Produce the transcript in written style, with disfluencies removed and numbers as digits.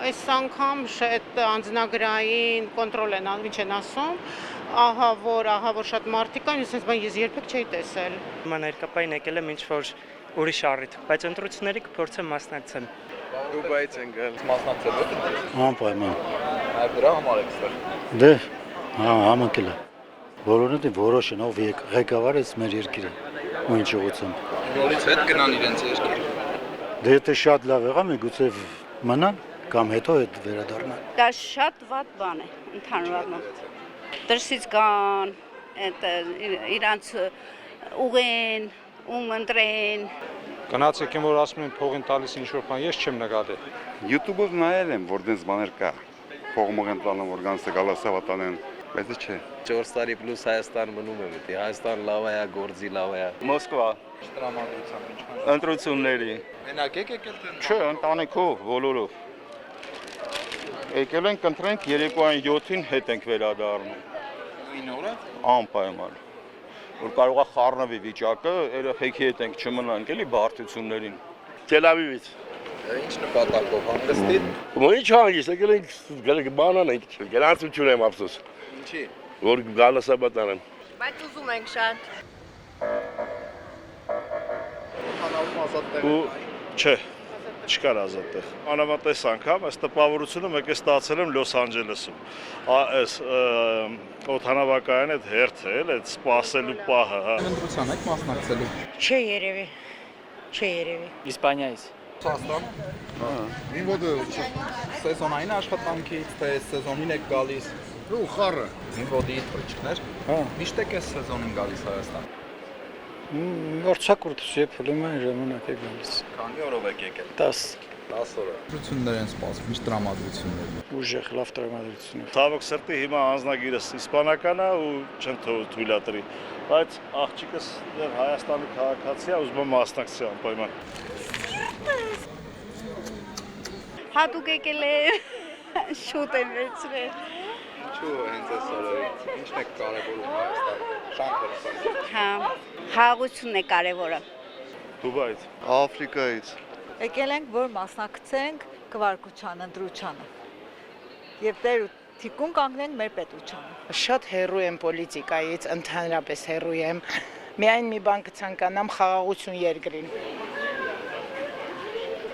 այս անգամ շատ անձնագրային կոնտրոլ են ասում, ահա որ շատ մարդիկ կան, ես երբեք չէի տեսել։ Ման երկապային եկել եմ ինչ-որ ուրիշ առիթ, բայց ընտրությունների կփորձեմ մասնակցեմ։ Դուբայից են գալ մասնակցել եք։ Անպայման։ Այլ դրա համար եք ստեղ։ Դե, համակել է։ Բոլորն դե որոշեն ով ղեկավարը մեր երկիրը ու ինչ ուղղությամբ։ Նորից հետ գնան իրենց երկիր։ Դե եթե շատ լավ եղա, միգուցե մնան կամ հետո հետ վերադառնան։ Դա շատ վատ բան է ընդհանուր առմամբ։ Դրսից կան, իրանց ուղեն, ընտրեն։ Գնացեք եմ որ ասում են փողին տալիս ինչ-որ բան, ես չեմ նկատել։ YouTube-ով նայել եմ, որ դες բաներ կա։ Փողմող են տալում, որ գանցը գալասավատան են, բայց չէ։ 4 տարի պլյուս Հայաստան մնում է միտի։ Հայաստան լավ է, գործի լավ է։ Մոսկվա Տրամադրությամբ ինչքան։ ընտրությունների։ Մենակ եք եկել թե։ Չէ, ընտանիքով, բոլորով։ Եկել ենք ընտրենք 2-7-ին հետ ենք վերադառնում։ 9 օրը։ Անպայման։ Որ կարող է խառնվի վիճակը, երեխեքի հետ ենք չմնանք էլի բարդություններին։ Տել Ավիվից։ Ինչ նպատակով հանգստի։ Ինչ հանգիստ, եկել ենք բանան ենք, գրանցություն եմ ափսոս։ Ինչի։ Որ գալասաբատան եմ։ Բայց ուզում ենք շատ։ Հանալում ազատ տեղ։ Ու չէ, չկար ազատ տեղ։ Անավատես անգամ այս տպավորությունը մեկ է ստացել եմ Լոս Անջելեսում։ Այս օդանավակայանի այդ հերթը էլ, այդ սպասելու պահը, հա։ Ընտրության եք մասնակցելու։ Չէ երևի։ Իսպանիայից։ Ռուսաստան։ Ինչ ոդ սեզոնային աշխատանքից, թե սեզոնին եք գալիս։ Ու խառը։ Ինչ ոդի թռիչքներ։ Միշտ եք այս սեզոնին գալիս Հայաստան։ Մրցակցությունից եփելում են ժամանակ է գալիս։ Քանի օրով եք եկել։ 10 10 օրը։ Ընտրություններ են սպասվում, ինչ տրամադրություններ։ ուժեղ լավ տրամադրություններ։ Ցավոք սրտի հիմա անձնագիրս իսպանական է ու չեմ թույլատրի, բայց աղջիկս դեռ Հայաստանի քաղաքացի է, ուզում եմ մասնակցի անպայման։ Հատուկ եկել է շուտ եմ վերցրել։ Ինչու հենց այս օրերին։ Ինչն է կարևորում Հայաստանում։ Շանթը։ Հա, հաղությունն է կարևորը։ Դուբայից։ Աֆրիկայից։ Եկել ենք, որ մասնակցենք քվարկության ընտրությանը։ Եվ դեր թիկուն կանգնենք մեր պետությանը։ Շատ հեռու եմ պոլիտիկայից, ընդհանրապես հեռու եմ։ Միայն մի բան կցանկանամ խաղաղություն երկրին։